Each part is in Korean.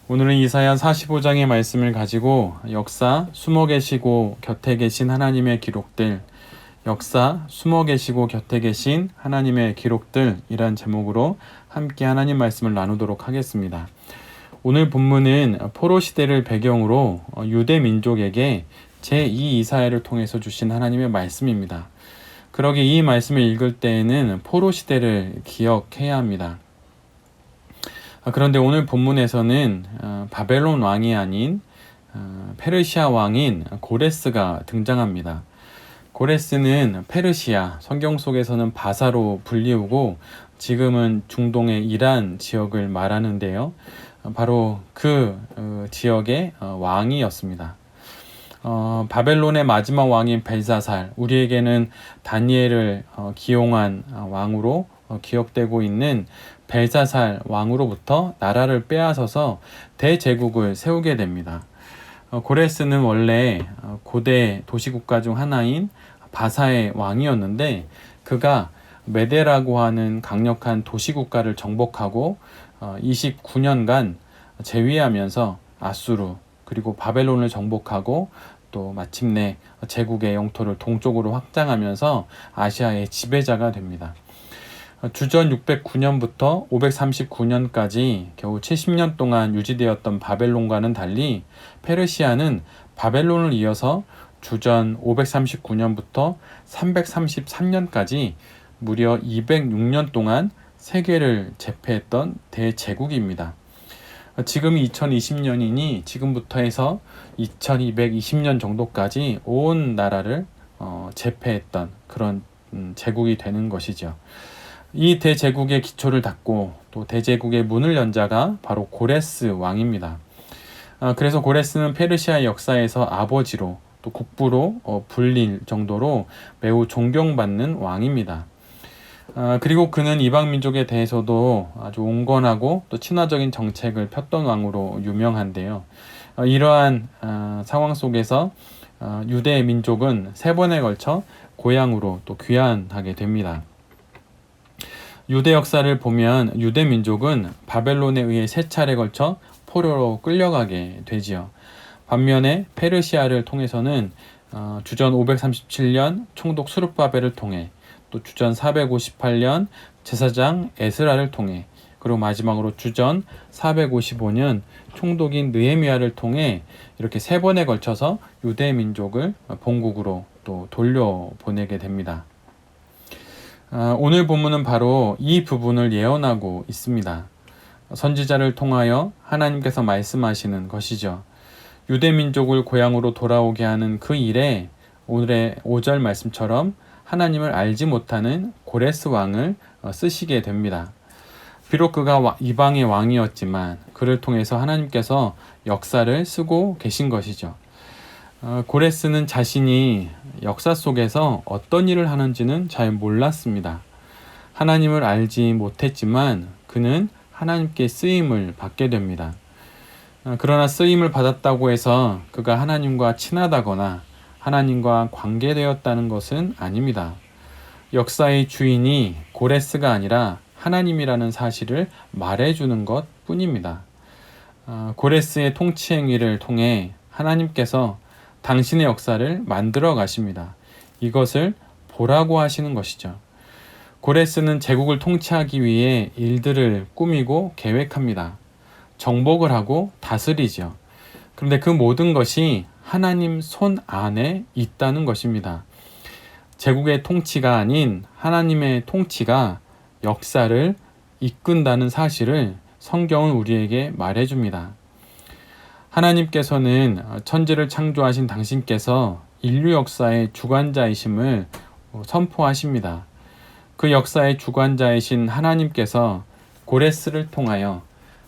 오늘은 이사야 45장의 말씀을 가지고 역사, 숨어 계시고 곁에 계신 하나님의 기록들, 역사, 숨어 계시고 곁에 계신 하나님의 기록들이란 제목으로 함께 하나님 말씀을 나누도록 하겠습니다. 오늘 본문은 포로 시대를 배경으로 유대 민족에게 제2 이사야를 통해서 주신 하나님의 말씀입니다. 그러기에 이 말씀을 읽을 때에는 포로 시대를 기억해야 합니다. 그런데 오늘 본문에서는 바벨론 왕이 아닌 페르시아 왕인 고레스가 등장합니다. 고레스는 페르시아, 성경 속에서는 바사로 불리우고 지금은 중동의 이란 지역을 말하는데요. 바로 그 지역의 왕이었습니다. 바벨론의 마지막 왕인 벨사살, 우리에게는 다니엘을 기용한 왕으로 기억되고 있는 벨사살 왕으로부터 나라를 빼앗아서 대제국을 세우게 됩니다. 고레스는 원래 고대 도시국가 중 하나인 바사의 왕이었는데 그가 메데라고 하는 강력한 도시국가를 정복하고 29년간 재위하면서 아수르 그리고 바벨론을 정복하고 또 마침내 제국의 영토를 동쪽으로 확장하면서 아시아의 지배자가 됩니다. 주전 609년부터 539년까지 겨우 70년 동안 유지되었던 바벨론과는 달리 페르시아는 바벨론을 이어서 주전 539년부터 333년까지 무려 206년 동안 세계를 제패했던 대제국입니다. 지금이 2020년이니 지금부터 해서 2220년 정도까지 온 나라를 제패했던 그런 제국이 되는 것이죠. 이 대제국의 기초를 닦고 또 대제국의 문을 연 자가 바로 고레스 왕입니다. 그래서 고레스는 페르시아 역사에서 아버지로 또 국부로 불릴 정도로 매우 존경받는 왕입니다. 그리고 그는 이방 민족에 대해서도 아주 온건하고 또 친화적인 정책을 폈던 왕으로 유명한데요. 이러한 상황 속에서 유대 민족은 3번에 걸쳐 고향으로 또 귀환하게 됩니다. 유대 역사를 보면 유대 민족은 바벨론에 의해 3차례 걸쳐 포로로 끌려가게 되지요. 반면에 페르시아를 통해서는 주전 537년 총독 수룹바벨을 통해 또 주전 458년 제사장 에스라를 통해 그리고 마지막으로 주전 455년 총독인 느헤미야를 통해 이렇게 3번에 걸쳐서 유대 민족을 본국으로 또 돌려보내게 됩니다. 오늘 본문은 바로 이 부분을 예언하고 있습니다. 선지자를 통하여 하나님께서 말씀하시는 것이죠. 유대 민족을 고향으로 돌아오게 하는 그 일에 오늘의 5절 말씀처럼 하나님을 알지 못하는 고레스 왕을 쓰시게 됩니다. 비록 그가 이방의 왕이었지만 그를 통해서 하나님께서 역사를 쓰고 계신 것이죠. 고레스는 자신이 역사 속에서 어떤 일을 하는지는 잘 몰랐습니다. 하나님을 알지 못했지만 그는 하나님께 쓰임을 받게 됩니다. 그러나 쓰임을 받았다고 해서 그가 하나님과 친하다거나 하나님과 관계되었다는 것은 아닙니다. 역사의 주인이 고레스가 아니라 하나님이라는 사실을 말해주는 것 뿐입니다. 고레스의 통치 행위를 통해 하나님께서 당신의 역사를 만들어 가십니다. 이것을 보라고 하시는 것이죠. 고레스는 제국을 통치하기 위해 일들을 꾸미고 계획합니다. 정복을 하고 다스리죠. 그런데 그 모든 것이 하나님 손 안에 있다는 것입니다. 제국의 통치가 아닌 하나님의 통치가 역사를 이끈다는 사실을 성경은 우리에게 말해줍니다. 하나님께서는 천지를 창조하신 당신께서 인류 역사의 주관자이심을 선포하십니다. 그 역사의 주관자이신 하나님께서 고레스를 통하여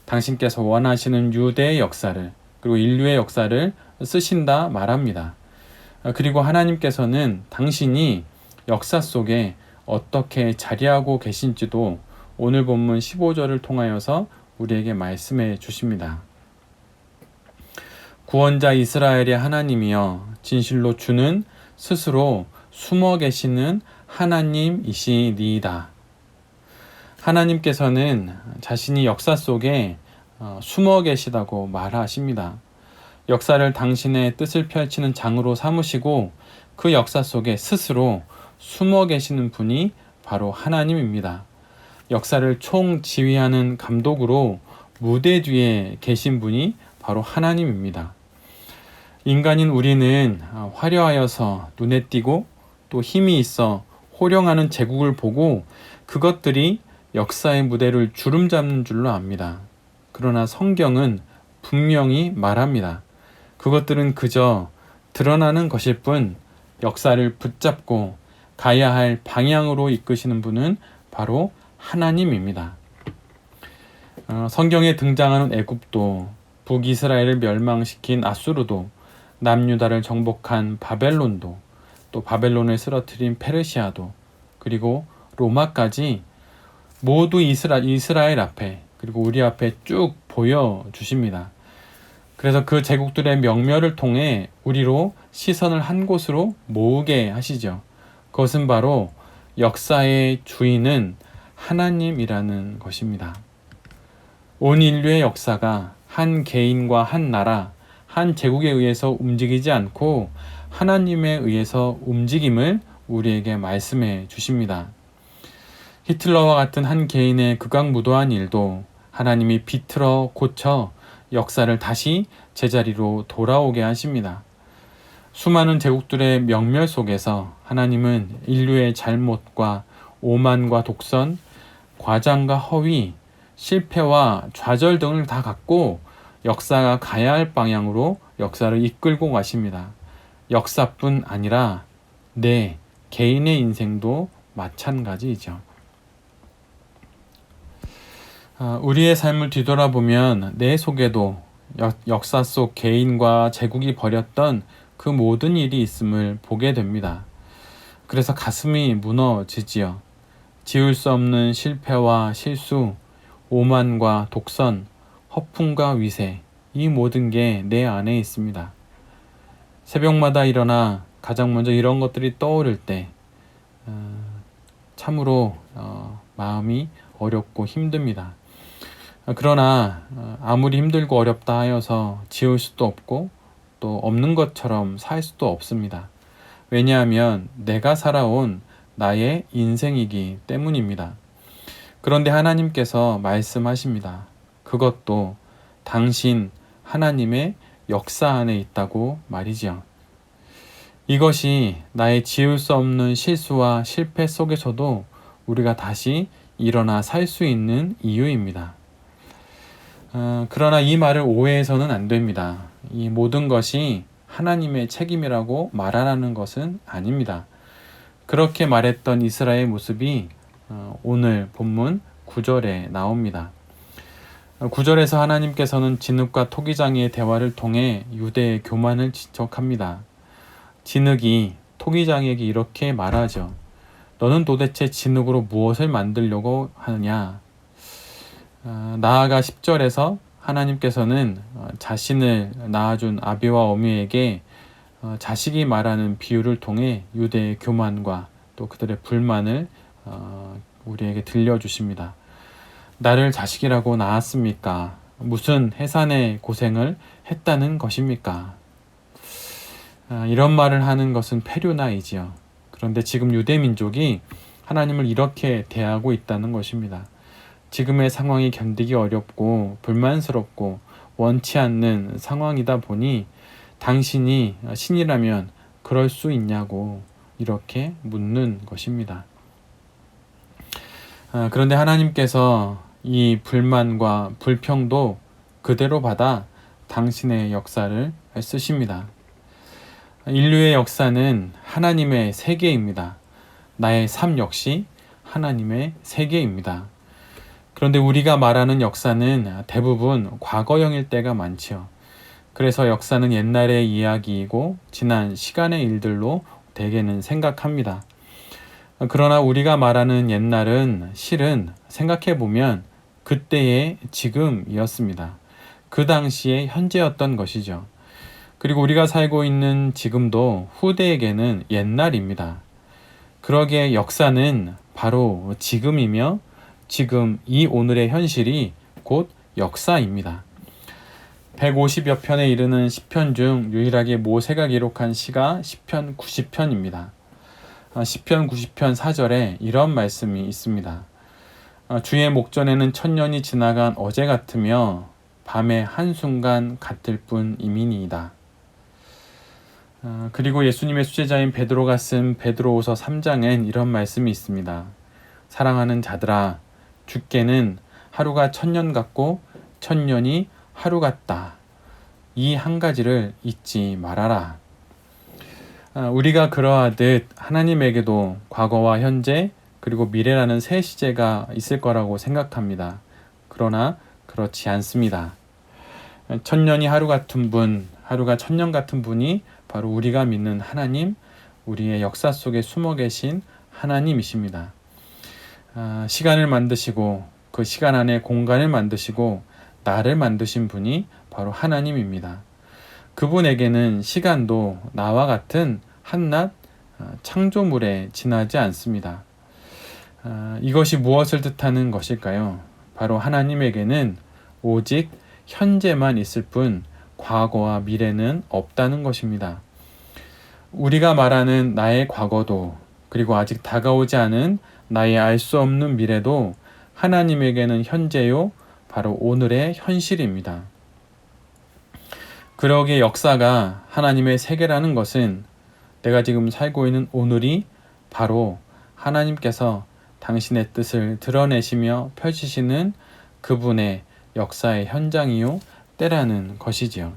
당신께서 원하시는 유대의 역사를 그리고 인류의 역사를 쓰신다 말합니다. 그리고 하나님께서는 당신이 역사 속에 어떻게 자리하고 계신지도 오늘 본문 15절을 통하여서 우리에게 말씀해 주십니다. 구원자 이스라엘의 하나님이여 진실로 주는 스스로 숨어 계시는 하나님이시니이다. 하나님께서는 자신이 역사 속에 숨어 계시다고 말하십니다. 역사를 당신의 뜻을 펼치는 장으로 삼으시고 그 역사 속에 스스로 숨어 계시는 분이 바로 하나님입니다. 역사를 총지휘하는 감독으로 무대 뒤에 계신 분이 바로 하나님입니다. 인간인 우리는 화려하여서 눈에 띄고 또 힘이 있어 호령하는 제국을 보고 그것들이 역사의 무대를 주름잡는 줄로 압니다. 그러나 성경은 분명히 말합니다. 그것들은 그저 드러나는 것일 뿐 역사를 붙잡고 가야 할 방향으로 이끄시는 분은 바로 하나님입니다. 성경에 등장하는 애굽도, 북이스라엘을 멸망시킨 아수르도, 남유다를 정복한 바벨론도, 또 바벨론을 쓰러뜨린 페르시아도, 그리고 로마까지 모두 이스라엘 앞에, 그리고 우리 앞에 쭉 보여주십니다. 그래서 그 제국들의 명멸을 통해 우리로 시선을 한 곳으로 모으게 하시죠. 그것은 바로 역사의 주인은 하나님이라는 것입니다. 온 인류의 역사가 한 개인과 한 나라, 한 제국에 의해서 움직이지 않고 하나님에 의해서 움직임을 우리에게 말씀해 주십니다. 히틀러와 같은 한 개인의 극악무도한 일도 하나님이 비틀어 고쳐 역사를 다시 제자리로 돌아오게 하십니다. 수많은 제국들의 명멸 속에서 하나님은 인류의 잘못과 오만과 독선, 과장과 허위, 실패와 좌절 등을 다 갖고 역사가 가야 할 방향으로 역사를 이끌고 가십니다. 역사뿐 아니라 내 개인의 인생도 마찬가지이죠. 우리의 삶을 뒤돌아보면 내 속에도 역사 속 개인과 제국이 벌였던 그 모든 일이 있음을 보게 됩니다. 그래서 가슴이 무너지지요. 지울 수 없는 실패와 실수, 오만과 독선, 허풍과 위세, 이 모든 게 내 안에 있습니다. 새벽마다 일어나 가장 먼저 이런 것들이 떠오를 때 참으로 마음이 어렵고 힘듭니다. 그러나 아무리 힘들고 어렵다 하여서 지울 수도 없고 또 없는 것처럼 살 수도 없습니다. 왜냐하면 내가 살아온 나의 인생이기 때문입니다. 그런데 하나님께서 말씀하십니다. 그것도 당신 하나님의 역사 안에 있다고 말이지요. 이것이 나의 지울 수 없는 실수와 실패 속에서도 우리가 다시 일어나 살 수 있는 이유입니다. 그러나 이 말을 오해해서는 안 됩니다. 이 모든 것이 하나님의 책임이라고 말하라는 것은 아닙니다. 그렇게 말했던 이스라엘의 모습이 오늘 본문 9절에 나옵니다. 9절에서 하나님께서는 진흙과 토기장이의 대화를 통해 유대의 교만을 지적합니다. 진흙이 토기장에게 이렇게 말하죠. 너는 도대체 진흙으로 무엇을 만들려고 하느냐? 나아가 10절에서 하나님께서는 자신을 낳아준 아비와 어미에게 자식이 말하는 비유를 통해 유대의 교만과 또 그들의 불만을 우리에게 들려주십니다. 나를 자식이라고 낳았습니까? 무슨 해산의 고생을 했다는 것입니까? 이런 말을 하는 것은 페류나이지요. 그런데 지금 유대 민족이 하나님을 이렇게 대하고 있다는 것입니다. 지금의 상황이 견디기 어렵고 불만스럽고 원치 않는 상황이다 보니 당신이 신이라면 그럴 수 있냐고 이렇게 묻는 것입니다. 그런데 하나님께서 이 불만과 불평도 그대로 받아 당신의 역사를 쓰십니다. 인류의 역사는 하나님의 세계입니다. 나의 삶 역시 하나님의 세계입니다. 그런데 우리가 말하는 역사는 대부분 과거형일 때가 많지요. 그래서 역사는 옛날의 이야기이고 지난 시간의 일들로 대개는 생각합니다. 그러나 우리가 말하는 옛날은 실은 생각해보면 그때의 지금이었습니다. 그 당시의 현재였던 것이죠. 그리고 우리가 살고 있는 지금도 후대에게는 옛날입니다. 그러기에 역사는 바로 지금이며 지금 이 오늘의 현실이 곧 역사입니다. 150여 편에 이르는 시편 중 유일하게 모세가 기록한 시가 시편 90편입니다. 시편 90편 4절에 이런 말씀이 있습니다. 주의 목전에는 천년이 지나간 어제 같으며 밤의 한순간 같을 뿐이미니이다. 그리고 예수님의 수제자인 베드로가 쓴 베드로후서 3장엔 이런 말씀이 있습니다. 사랑하는 자들아, 주께는 하루가 천년 같고 천년이 하루 같다. 이 한 가지를 잊지 말아라. 우리가 그러하듯 하나님에게도 과거와 현재 그리고 미래라는 세 시제가 있을 거라고 생각합니다. 그러나 그렇지 않습니다. 천년이 하루 같은 분, 하루가 천년 같은 분이 바로 우리가 믿는 하나님, 우리의 역사 속에 숨어 계신 하나님이십니다. 시간을 만드시고 그 시간 안에 공간을 만드시고 나를 만드신 분이 바로 하나님입니다. 그분에게는 시간도 나와 같은 한낱 창조물에 지나지 않습니다. 이것이 무엇을 뜻하는 것일까요? 바로 하나님에게는 오직 현재만 있을 뿐 과거와 미래는 없다는 것입니다. 우리가 말하는 나의 과거도 그리고 아직 다가오지 않은 나의 알 수 없는 미래도 하나님에게는 현재요, 바로 오늘의 현실입니다. 그러기에 역사가 하나님의 세계라는 것은 내가 지금 살고 있는 오늘이 바로 하나님께서 당신의 뜻을 드러내시며 펼치시는 그분의 역사의 현장이요, 때라는 것이지요.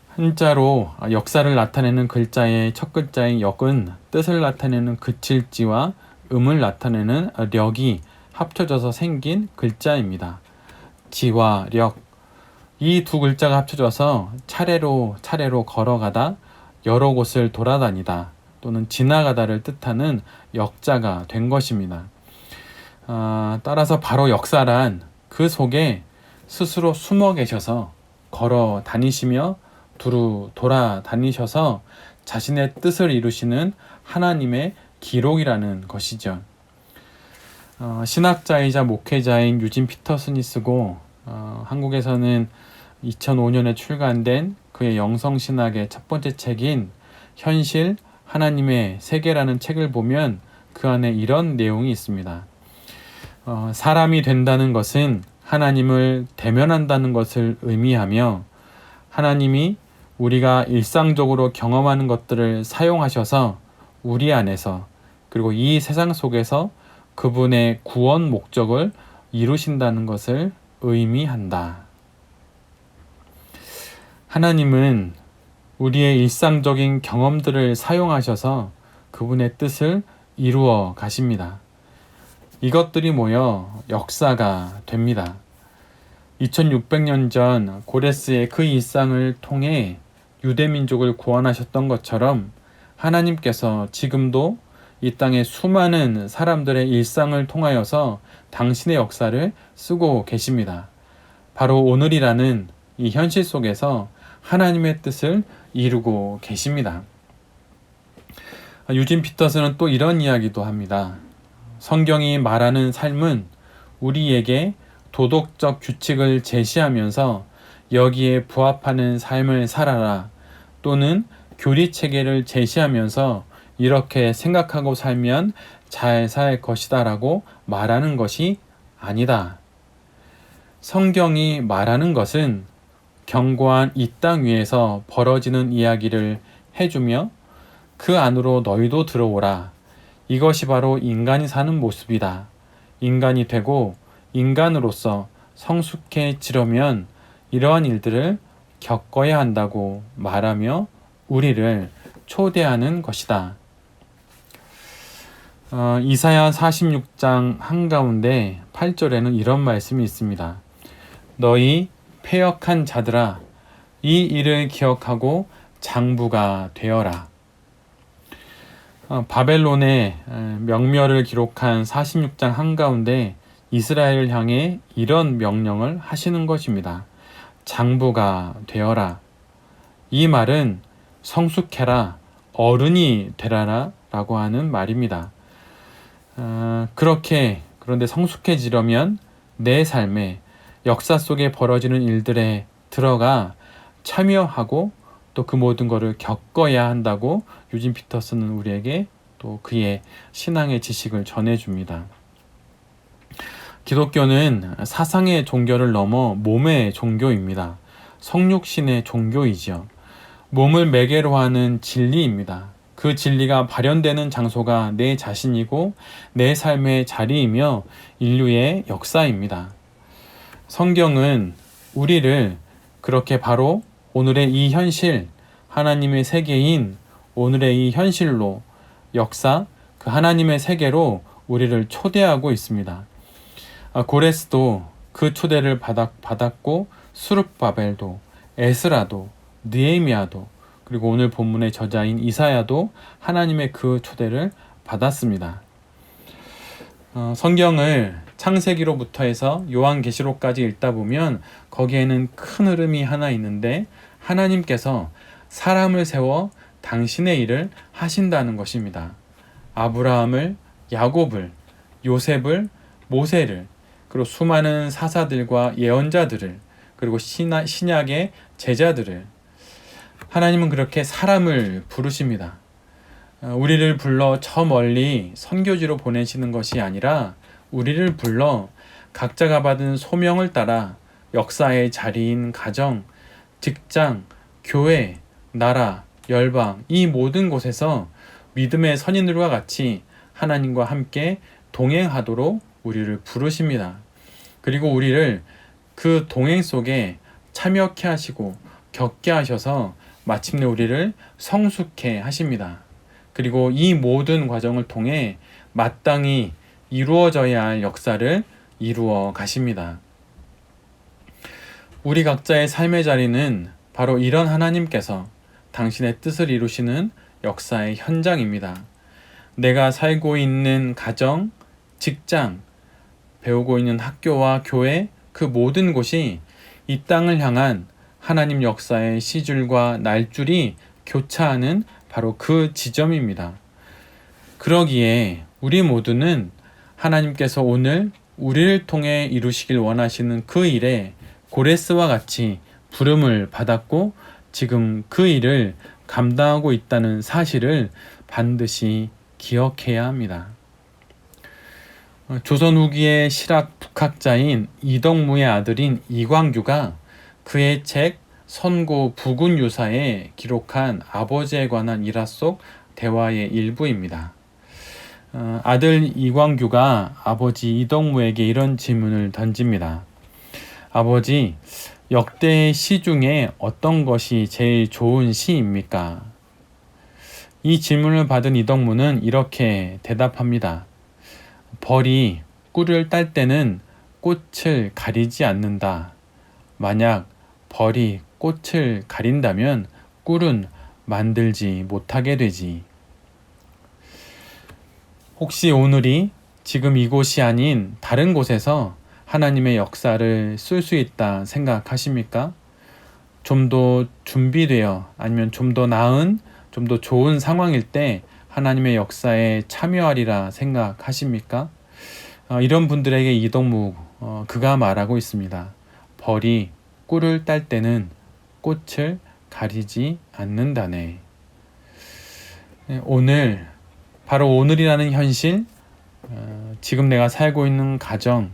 한자로 역사를 나타내는 글자의 첫 글자인 역은 뜻을 나타내는 그칠지와 음을 나타내는 력이 합쳐져서 생긴 글자입니다. 지와 력, 이 두 글자가 합쳐져서 차례로 걸어가다, 여러 곳을 돌아다니다 또는 지나가다를 뜻하는 역자가 된 것입니다. 따라서 바로 역사란 그 속에 스스로 숨어 계셔서 걸어 다니시며 두루 돌아다니셔서 자신의 뜻을 이루시는 하나님의 기록이라는 것이죠. 신학자이자 목회자인 유진 피터슨이 쓰고 한국에서는 2005년에 출간된 그의 영성신학의 첫 번째 책인 현실 하나님의 세계라는 책을 보면 그 안에 이런 내용이 있습니다. 사람이 된다는 것은 하나님을 대면한다는 것을 의미하며 하나님이 우리가 일상적으로 경험하는 것들을 사용하셔서 우리 안에서 그리고 이 세상 속에서 그분의 구원 목적을 이루신다는 것을 의미한다. 하나님은 우리의 일상적인 경험들을 사용하셔서 그분의 뜻을 이루어 가십니다. 이것들이 모여 역사가 됩니다. 2600년 전 고레스의 그 일상을 통해 유대민족을 구원하셨던 것처럼 하나님께서 지금도 이 땅의 수많은 사람들의 일상을 통하여서 당신의 역사를 쓰고 계십니다. 바로 오늘이라는 이 현실 속에서 하나님의 뜻을 이루고 계십니다. 유진 피터슨은 또 이런 이야기도 합니다. 성경이 말하는 삶은 우리에게 도덕적 규칙을 제시하면서 여기에 부합하는 삶을 살아라, 또는 교리 체계를 제시하면서 이렇게 생각하고 살면 잘 살 것이다 라고 말하는 것이 아니다. 성경이 말하는 것은 견고한 이 땅 위에서 벌어지는 이야기를 해주며 그 안으로 너희도 들어오라. 이것이 바로 인간이 사는 모습이다. 인간이 되고 인간으로서 성숙해지려면 이러한 일들을 겪어야 한다고 말하며 우리를 초대하는 것이다. 이사야 46장 한가운데 8절에는 이런 말씀이 있습니다. 너희 패역한 자들아, 이 일을 기억하고 장부가 되어라. 바벨론의 명멸을 기록한 46장 한가운데 이스라엘을 향해 이런 명령을 하시는 것입니다. 장부가 되어라. 이 말은 성숙해라, 어른이 되라라 라고 하는 말입니다. 그런데 성숙해지려면 내 삶에 역사 속에 벌어지는 일들에 들어가 참여하고 또 그 모든 것을 겪어야 한다고 유진 피터슨은 우리에게 또 그의 신앙의 지식을 전해줍니다. 기독교는 사상의 종교를 넘어 몸의 종교입니다. 성육신의 종교이지요. 몸을 매개로 하는 진리입니다. 그 진리가 발현되는 장소가 내 자신이고 내 삶의 자리이며 인류의 역사입니다. 성경은 우리를 그렇게 바로 오늘의 이 현실, 하나님의 세계인 오늘의 이 현실로 역사, 그 하나님의 세계로 우리를 초대하고 있습니다. 고레스도 그 초대를 받았고 수룹바벨도, 에스라도, 느헤미야도, 그리고 오늘 본문의 저자인 이사야도 하나님의 그 초대를 받았습니다. 성경을 창세기로부터 해서 요한계시록까지 읽다 보면 거기에는 큰 흐름이 하나 있는데 하나님께서 사람을 세워 당신의 일을 하신다는 것입니다. 아브라함을, 야곱을, 요셉을, 모세를, 그리고 수많은 사사들과 예언자들을, 그리고 신약의 제자들을 하나님은 그렇게 사람을 부르십니다. 우리를 불러 저 멀리 선교지로 보내시는 것이 아니라 우리를 불러 각자가 받은 소명을 따라 역사의 자리인 가정, 직장, 교회, 나라, 열방 이 모든 곳에서 믿음의 선인들과 같이 하나님과 함께 동행하도록 우리를 부르십니다. 그리고 우리를 그 동행 속에 참여케 하시고 겪게 하셔서 마침내 우리를 성숙케 하십니다. 그리고 이 모든 과정을 통해 마땅히 이루어져야 할 역사를 이루어 가십니다. 우리 각자의 삶의 자리는 바로 이런 하나님께서 당신의 뜻을 이루시는 역사의 현장입니다. 내가 살고 있는 가정, 직장, 배우고 있는 학교와 교회, 그 모든 곳이 이 땅을 향한 하나님 역사의 시줄과 날줄이 교차하는 바로 그 지점입니다. 그러기에 우리 모두는 하나님께서 오늘 우리를 통해 이루시길 원하시는 그 일에 고레스와 같이 부름을 받았고 지금 그 일을 감당하고 있다는 사실을 반드시 기억해야 합니다. 조선 후기의 실학 북학자인 이덕무의 아들인 이광규가 그의 책 선고 부군유사에 기록한 아버지에 관한 일화 속 대화의 일부입니다. 아들 이광규가 아버지 이덕무에게 이런 질문을 던집니다. 아버지, 역대의 시 중에 어떤 것이 제일 좋은 시입니까? 이 질문을 받은 이덕무는 이렇게 대답합니다. 벌이 꿀을 딸 때는 꽃을 가리지 않는다. 만약 벌이 꽃을 가린다면 꿀은 만들지 못하게 되지. 혹시 오늘이 지금 이곳이 아닌 다른 곳에서 하나님의 역사를 쓸 수 있다 생각하십니까? 좀 더 준비되어 아니면 좀 더 나은, 좀 더 좋은 상황일 때 하나님의 역사에 참여하리라 생각하십니까? 이런 분들에게 이덕무 그가 말하고 있습니다. 벌이 꿀을 딸 때는 꽃을 가리지 않는다네. 오늘, 바로 오늘이라는 현실, 지금 내가 살고 있는 가정,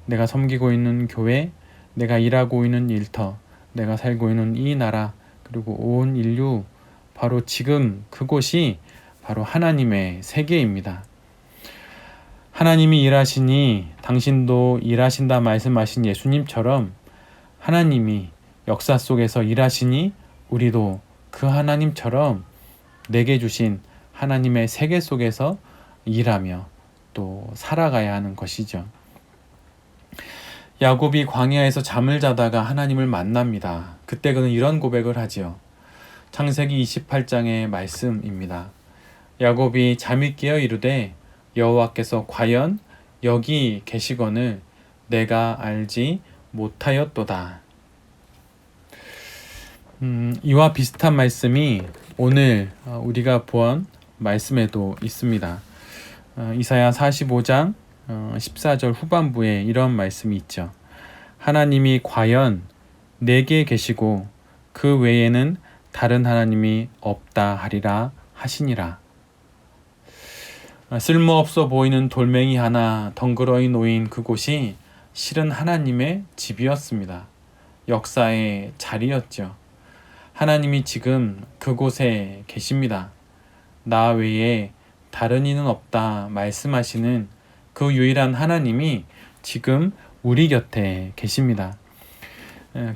내가 섬기고 있는 교회, 내가 일하고 있는 일터, 내가 살고 있는 이 나라, 그리고 온 인류, 바로 지금 그곳이 바로 하나님의 세계입니다. 하나님이 일하시니 당신도 일하신다 말씀하신 예수님처럼 하나님이 역사 속에서 일하시니 우리도 그 하나님처럼 내게 주신 하나님의 세계 속에서 일하며 또 살아가야 하는 것이죠. 야곱이 광야에서 잠을 자다가 하나님을 만납니다. 그때 그는 이런 고백을 하지요. 창세기 28장의 말씀입니다. 야곱이 잠이 깨어 이르되 여호와께서 과연 여기 계시거늘 내가 알지 못하였도다. 이와 비슷한 말씀이 오늘 우리가 본 말씀에도 있습니다. 이사야 45장 14절 후반부에 이런 말씀이 있죠. 하나님이 과연 내게 계시고 그 외에는 다른 하나님이 없다 하리라 하시니라. 쓸모없어 보이는 돌멩이 하나 덩그러니 놓인 그곳이 실은 하나님의 집이었습니다. 역사의 자리였죠. 하나님이 지금 그곳에 계십니다. 나 외에 다른 이는 없다 말씀하시는 그 유일한 하나님이 지금 우리 곁에 계십니다.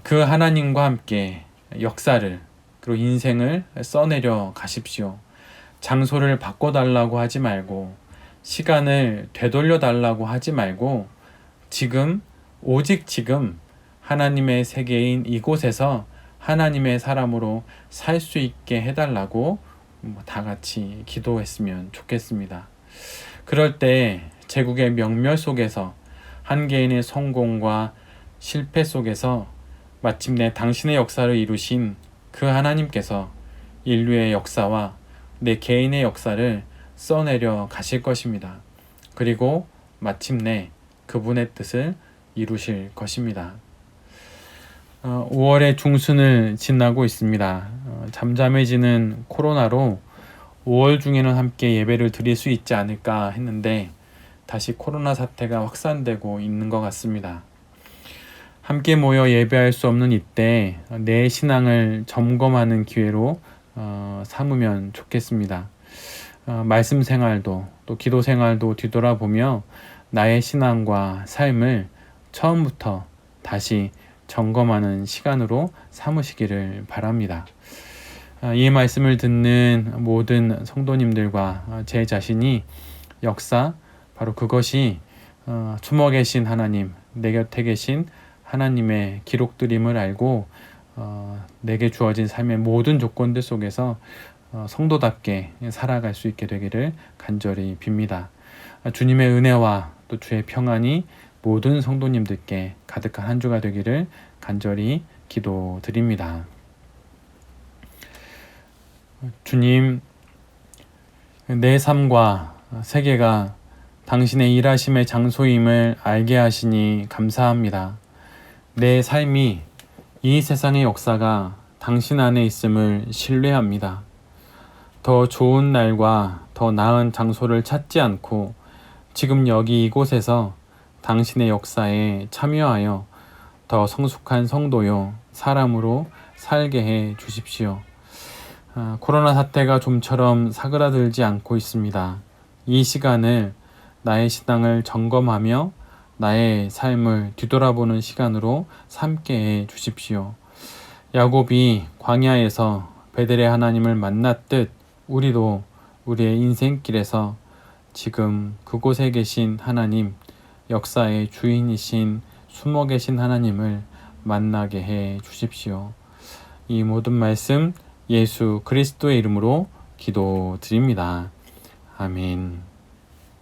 그 하나님과 함께 역사를 그리고 인생을 써내려 가십시오. 장소를 바꿔달라고 하지 말고 시간을 되돌려 달라고 하지 말고 지금 오직 지금 하나님의 세계인 이곳에서 하나님의 사람으로 살 수 있게 해달라고 다 같이 기도했으면 좋겠습니다. 그럴 때 제국의 명멸 속에서 한 개인의 성공과 실패 속에서 마침내 당신의 역사를 이루신 그 하나님께서 인류의 역사와 내 개인의 역사를 써내려 가실 것입니다. 그리고 마침내 그분의 뜻을 이루실 것입니다. 5월의 중순을 지나고 있습니다. 잠잠해지는 코로나로 5월 중에는 함께 예배를 드릴 수 있지 않을까 했는데 다시 코로나 사태가 확산되고 있는 것 같습니다. 함께 모여 예배할 수 없는 이때 내 신앙을 점검하는 기회로 삼으면 좋겠습니다. 말씀 생활도 또 기도 생활도 뒤돌아보며 나의 신앙과 삶을 처음부터 다시 점검하는 시간으로 삼으시기를 바랍니다. 이 말씀을 듣는 모든 성도님들과 제 자신이 역사, 바로 그것이 숨어 계신 하나님, 내 곁에 계신 하나님의 기록들임을 알고 내게 주어진 삶의 모든 조건들 속에서 성도답게 살아갈 수 있게 되기를 간절히 빕니다. 주님의 은혜와 또 주의 평안이 모든 성도님들께 가득한 한 주가 되기를 간절히 기도드립니다. 주님, 내 삶과 세계가 당신의 일하심의 장소임을 알게 하시니 감사합니다. 내 삶이 이 세상의 역사가 당신 안에 있음을 신뢰합니다. 더 좋은 날과 더 나은 장소를 찾지 않고 지금 여기 이곳에서 당신의 역사에 참여하여 더 성숙한 성도요 사람으로 살게 해 주십시오. 코로나 사태가 좀처럼 사그라들지 않고 있습니다. 이 시간을 나의 신앙을 점검하며 나의 삶을 뒤돌아보는 시간으로 삼게 해 주십시오. 야곱이 광야에서 베델의 하나님을 만났듯 우리도 우리의 인생길에서 지금 그곳에 계신 하나님, 역사의 주인이신 숨어 계신 하나님을 만나게 해 주십시오. 이 모든 말씀 예수 그리스도의 이름으로 기도드립니다. 아멘.